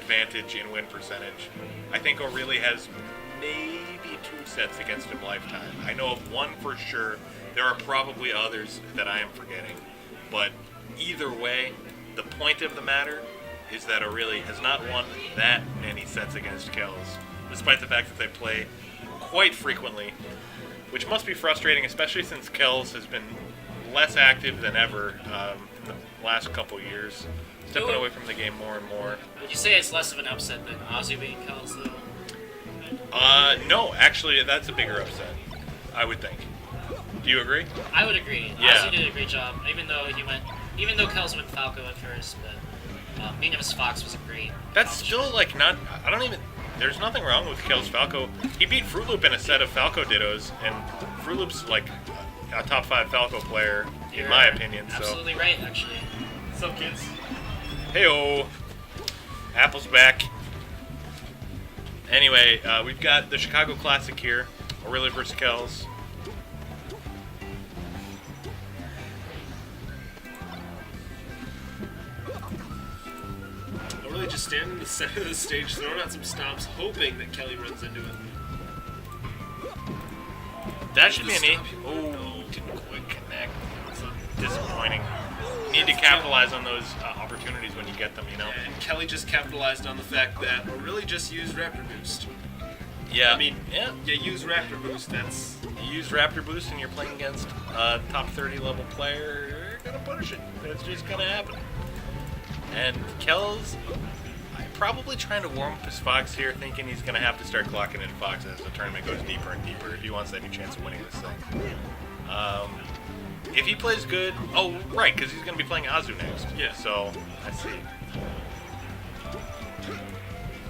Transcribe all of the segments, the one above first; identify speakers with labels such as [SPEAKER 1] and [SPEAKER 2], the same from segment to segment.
[SPEAKER 1] advantage in win percentage. I think O'Reilly has maybe 2 sets against him lifetime. I know of one for sure. There are probably others that I am forgetting. But either way, the point of the matter is that O'Reilly has not won that many sets against Kels, despite the fact that they play quite frequently, which must be frustrating, especially since Kels has been less active than ever in the last couple years, stepping away from the game more and more.
[SPEAKER 2] Would you say it's less of an upset than Ozzy beating Kels, though?
[SPEAKER 1] No, actually, that's a bigger upset, I would think. Do you agree?
[SPEAKER 2] I would agree.
[SPEAKER 1] Yeah.
[SPEAKER 2] Ozzy did a great job, even though Kels went Falco at first, but beating him as Fox was a great.
[SPEAKER 1] That's still like not. I don't even. There's nothing wrong with Kels Falco. He beat Fruit Loop in a set of Falco Dittos, and Fruit Loop's like a top 5 Falco player, in my opinion.
[SPEAKER 2] Absolutely right, actually.
[SPEAKER 3] What's up, kids?
[SPEAKER 1] Heyo, Apple's back. Anyway, we've got the Chicago Classic here, O'Reilly versus Kels.
[SPEAKER 3] O'Reilly just standing in the center of the stage, throwing out some stomps, hoping that Kelly runs into it.
[SPEAKER 1] That should be an 8. Oh, didn't quite connect. It's disappointing. You need to capitalize on those opportunities when you get them, you know?
[SPEAKER 3] And Kelly just capitalized on the fact that O'Reilly just used Raptor Boost.
[SPEAKER 1] Yeah.
[SPEAKER 3] I mean,
[SPEAKER 1] yeah.
[SPEAKER 3] You use Raptor Boost, that's...
[SPEAKER 1] You use Raptor Boost and you're playing against a top 30 level player, you're going to punish it. It's just going to happen. And Kels, probably trying to warm up his Fox here, thinking he's going to have to start clocking in Fox as the tournament goes deeper and deeper if he wants any chance of winning this thing. If he plays good... Oh, right, because he's going to be playing Azu next.
[SPEAKER 3] Yeah.
[SPEAKER 1] So, I see.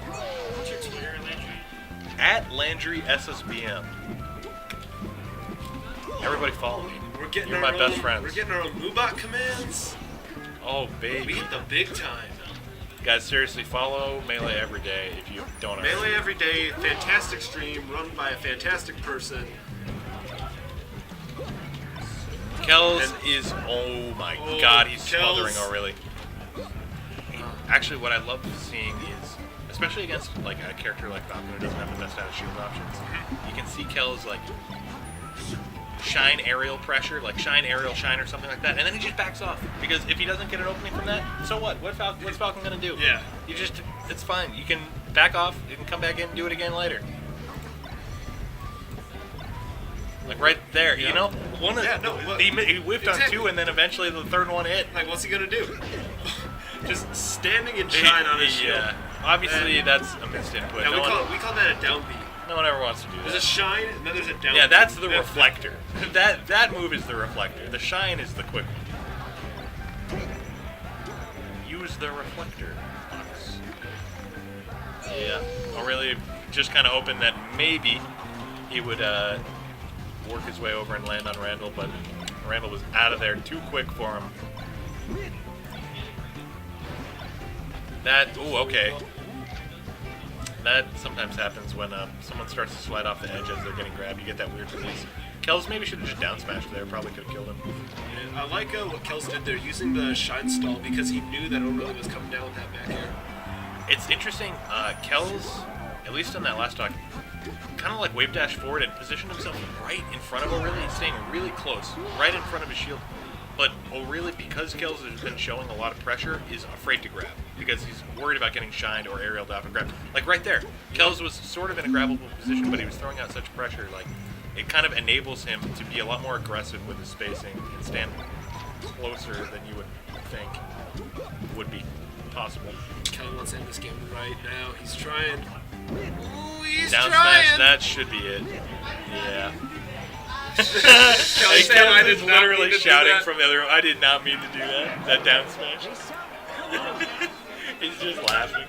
[SPEAKER 2] What's your Twitter, Landry?
[SPEAKER 1] At Landry SSBM. Everybody follow me. You're my best friends.
[SPEAKER 3] We're getting our own Mubot commands.
[SPEAKER 1] Oh, baby.
[SPEAKER 3] We hit the big time.
[SPEAKER 1] Guys, seriously, follow Melee every day if you don't already.
[SPEAKER 3] Melee every day, fantastic stream, run by a fantastic person.
[SPEAKER 1] Kels is, oh my god, he's
[SPEAKER 3] Kels.
[SPEAKER 1] smothering O'Reilly. Actually, what I love seeing is, especially against like a character like Falcon who doesn't have the best out of shield options, you can see Kels like shine aerial pressure, like shine aerial shine or something like that, and then he just backs off. Because if he doesn't get an opening from that, so what? What's Falcon gonna do?
[SPEAKER 3] Yeah.
[SPEAKER 1] It's fine. You can back off, you can come back in and do it again later. Like right there, you know? He whiffed on 2 and then eventually the third one hit.
[SPEAKER 3] Like, what's he gonna do? Just standing and shine on his shield.
[SPEAKER 1] Yeah. Obviously, that's a missed input.
[SPEAKER 3] Yeah, we call that a down B.
[SPEAKER 1] No one ever wants to do that.
[SPEAKER 3] There's a shine, and then there's a down B.
[SPEAKER 1] Yeah, that's the reflector. That move is the reflector. The shine is the quick one. Use the reflector. Fox. Yeah. O'Reilly just kind of hoping that maybe he would work his way over and land on Randall, but Randall was out of there too quick for him. Okay. That sometimes happens when someone starts to slide off the edge as they're getting grabbed. You get that weird release. Kels maybe should have just down smashed there. Probably could have killed him.
[SPEAKER 3] Yeah, I like what Kels did there, using the shine stall because he knew that O'Reilly was coming down with that back air.
[SPEAKER 1] It's interesting. Kels, at least in that last stock, kind of like wave dash forward and positioned himself right in front of O'Reilly. He's staying really close, right in front of his shield. But O'Reilly, because Kels has been showing a lot of pressure, is afraid to grab because he's worried about getting shined or aerialed off and grabbed. Like right there, Kels was sort of in a grabbable position, but he was throwing out such pressure. Like it kind of enables him to be a lot more aggressive with his spacing and stand closer than you would think would be possible.
[SPEAKER 3] Kelly wants to end this game right now. He's trying. Ooh, he's
[SPEAKER 1] Down
[SPEAKER 3] trying.
[SPEAKER 1] smash, that should be it. Yeah.
[SPEAKER 3] Kelly
[SPEAKER 1] is literally shouting from the other room, I did not mean to do that. That down smash. He's just laughing.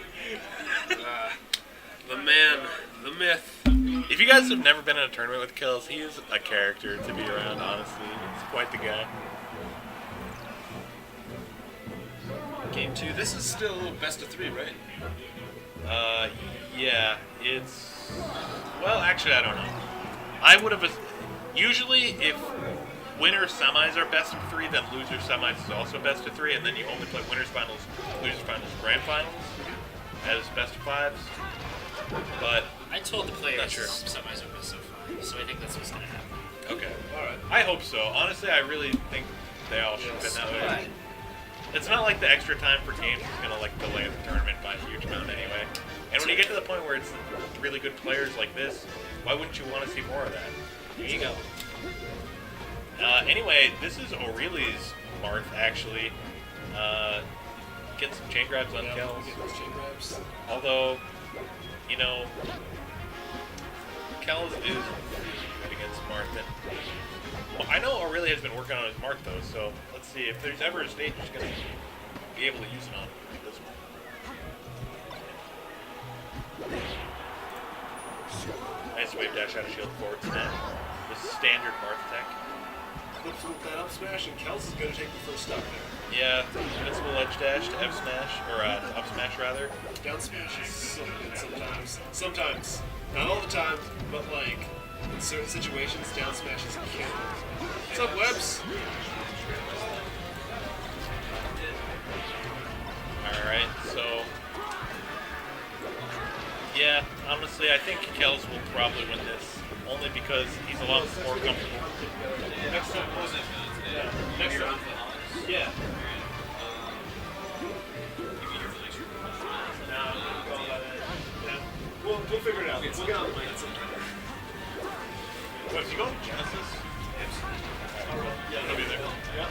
[SPEAKER 3] The man, the myth.
[SPEAKER 1] If you guys have never been in a tournament with Kels, he is a character to be around, honestly. He's quite the guy.
[SPEAKER 3] Game 2. This is still best of 3, right?
[SPEAKER 1] Yeah, it's... Well, actually, I don't know. I would have... Usually, if winner semis are best of 3, then loser semis is also best of 3, and then you only play winners finals, losers finals, grand finals. as best of fives, but
[SPEAKER 2] I told the players
[SPEAKER 1] Not sure.
[SPEAKER 2] semis would go so far, so I think that's what's gonna happen.
[SPEAKER 1] okay.
[SPEAKER 3] Alright.
[SPEAKER 1] I hope so. Honestly, I really think they all should have been that way.
[SPEAKER 2] Right.
[SPEAKER 1] It's not like the extra time for games is gonna like delay the tournament by a huge amount anyway. And when you get to the point where it's really good players like this, why wouldn't you want to see more of that?
[SPEAKER 2] There you go.
[SPEAKER 1] Anyway, this is O'Reilly's Marth actually. Getting some chain grabs on
[SPEAKER 3] Yeah,
[SPEAKER 1] Kels.
[SPEAKER 3] we get those chain grabs.
[SPEAKER 1] Although, you know, Kels is good against Marth. And, well, I know O'Reilly has been working on his Marth though, so let's see if there's ever a stage he's going to be able to use it on this one. Nice wave dash out of shield forward snap. The standard Marth tech.
[SPEAKER 3] Flips with that up smash, and Kels is going to take the first stock there.
[SPEAKER 1] Yeah, invincible edge dash to F smash, or to up smash rather.
[SPEAKER 3] Down smash is so good sometimes. Sometimes. Not all the time, but like in certain situations, down smash is killer. What's up, Webs?
[SPEAKER 1] Alright, so... Yeah, honestly, I think Kels will probably win this, only because he's a lot more comfortable.
[SPEAKER 3] Next time, yeah. Next time. Yeah. We'll figure it out. We'll get on the mic at some time.
[SPEAKER 1] What, if you go to Genesis? Yeah, he'll be there.
[SPEAKER 3] Yeah.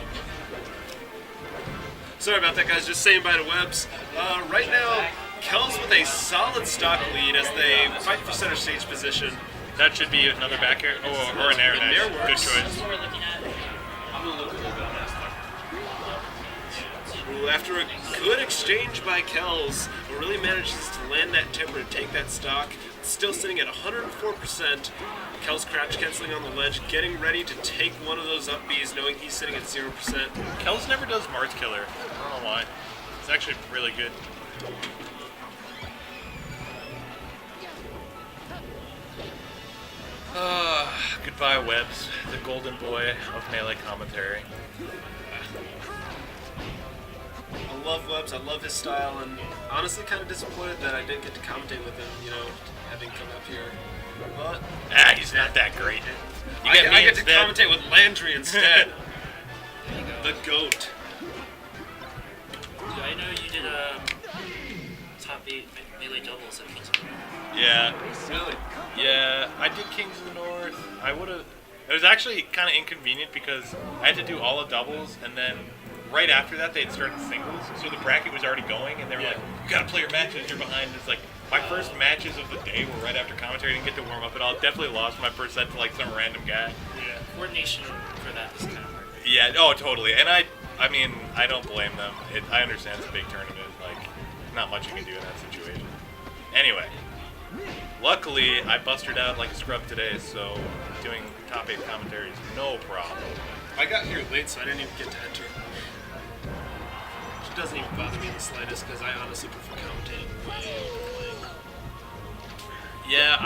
[SPEAKER 3] Sorry about that, guys. Just saying bye to Webs. Right now, Kels with a solid stock lead as they fight for center stage position.
[SPEAKER 1] That should be another back air, or an air
[SPEAKER 3] An
[SPEAKER 1] dash.
[SPEAKER 3] air
[SPEAKER 1] Good
[SPEAKER 3] works.
[SPEAKER 1] choice.
[SPEAKER 2] That's what we're looking at.
[SPEAKER 3] Ooh, after a good exchange by Kels, who really manages to land that timber and take that stock. Still sitting at 104%. Kels crouch canceling on the ledge, getting ready to take one of those up Bs, knowing he's sitting at 0%.
[SPEAKER 1] Kels never does Marth Killer. I don't know why. It's actually really good. Goodbye, Webs, the golden boy of melee commentary.
[SPEAKER 3] I love Webs, I love his style, and honestly kind of disappointed that I didn't get to commentate with him, you know, having come up here. But
[SPEAKER 1] He's not that great. You
[SPEAKER 3] I
[SPEAKER 1] get me
[SPEAKER 3] get to
[SPEAKER 1] instead.
[SPEAKER 3] commentate with Landry instead.
[SPEAKER 2] There you go.
[SPEAKER 3] The GOAT.
[SPEAKER 2] I know you did top 8 melee doubles at Kings of the North.
[SPEAKER 1] Yeah.
[SPEAKER 3] Really?
[SPEAKER 1] Yeah, I did Kings of the North. I would have. It was actually kind of inconvenient because I had to do all the doubles, and then right after that they'd started singles, so the bracket was already going, and they were
[SPEAKER 3] Yeah.
[SPEAKER 1] like, "You gotta play your matches. You're behind." It's like my first matches of the day were right after commentary. I didn't get to warm up at all. Definitely lost my first set to like some random guy.
[SPEAKER 3] Yeah.
[SPEAKER 2] Coordination for that is kind of hard.
[SPEAKER 1] Yeah. Oh, totally. And I mean, I don't blame them. I understand it's a big tournament. Like, not much you can do in that situation. Anyway. Luckily, I busted out like a scrub today, so doing top 8 commentary is no problem.
[SPEAKER 3] I got here late, so I didn't even get to enter. Which doesn't even bother me in the slightest, because I honestly prefer commentating way over playing.
[SPEAKER 1] Yeah,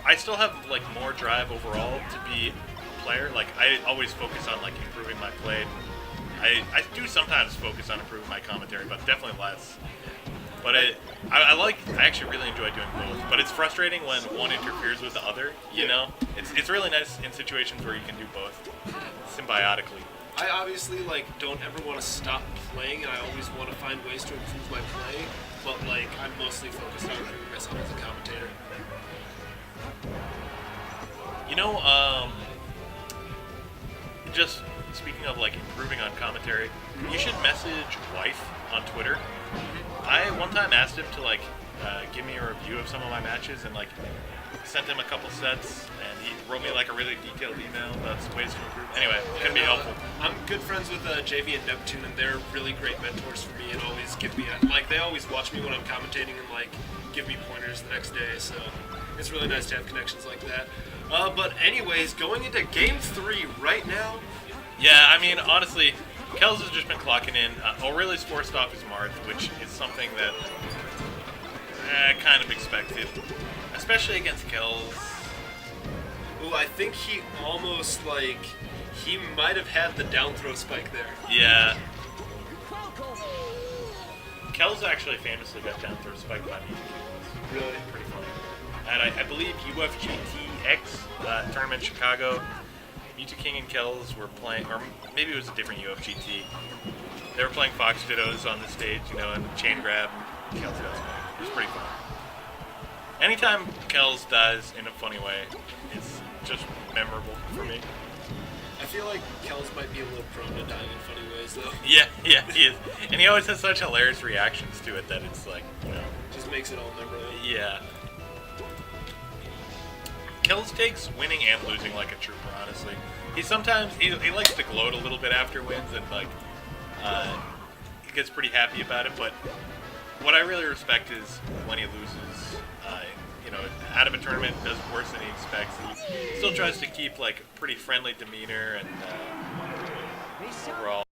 [SPEAKER 1] I still have like more drive overall to be a player. Like, I always focus on like improving my play. I do sometimes focus on improving my commentary, but definitely less. But I actually really enjoy doing both. But it's frustrating when one interferes with the other. You know, it's really nice in situations where you can do both symbiotically.
[SPEAKER 3] I obviously like don't ever want to stop playing, and I always want to find ways to improve my play. But like I'm mostly focused on improving myself as a commentator.
[SPEAKER 1] You know, just speaking of like improving on commentary, you should message Wife on Twitter. I one time asked him to like give me a review of some of my matches, and like sent him a couple sets, and he wrote me like a really detailed email about ways to improve. Anyway, it can be helpful.
[SPEAKER 3] I'm good friends with JV and Neptune, and they're really great mentors for me, and always give me like they always watch me when I'm commentating and like give me pointers the next day. So it's really nice to have connections like that. But anyways, going into Game 3 right now.
[SPEAKER 1] Yeah, I mean, honestly, Kels has just been clocking in. O'Reilly's forced off his Marth, which is something that kind of expected, especially against Kels.
[SPEAKER 3] Ooh, I think he almost like he might have had the down throw spike there.
[SPEAKER 1] Yeah. Kels actually famously got down throw spiked by me.
[SPEAKER 3] Really?
[SPEAKER 1] Pretty funny. And I believe UFGTX tournament in Chicago, Mewtwo King and Kels were playing, or maybe it was a different UFGT. They were playing Fox Dittos on the stage, you know, and chain grab, and Kels does. It was pretty fun. Anytime Kels dies in a funny way, it's just memorable for me.
[SPEAKER 3] I feel like Kels might be a little prone to dying in funny ways, though.
[SPEAKER 1] Yeah, he is. And he always has such hilarious reactions to it that it's like, you know.
[SPEAKER 3] Just makes it all memorable.
[SPEAKER 1] Yeah. Kels takes winning and losing like a trooper, honestly. He sometimes, he likes to gloat a little bit after wins and like, he gets pretty happy about it, but what I really respect is when he loses, you know, out of a tournament, does worse than he expects. He still tries to keep like a pretty friendly demeanor and overall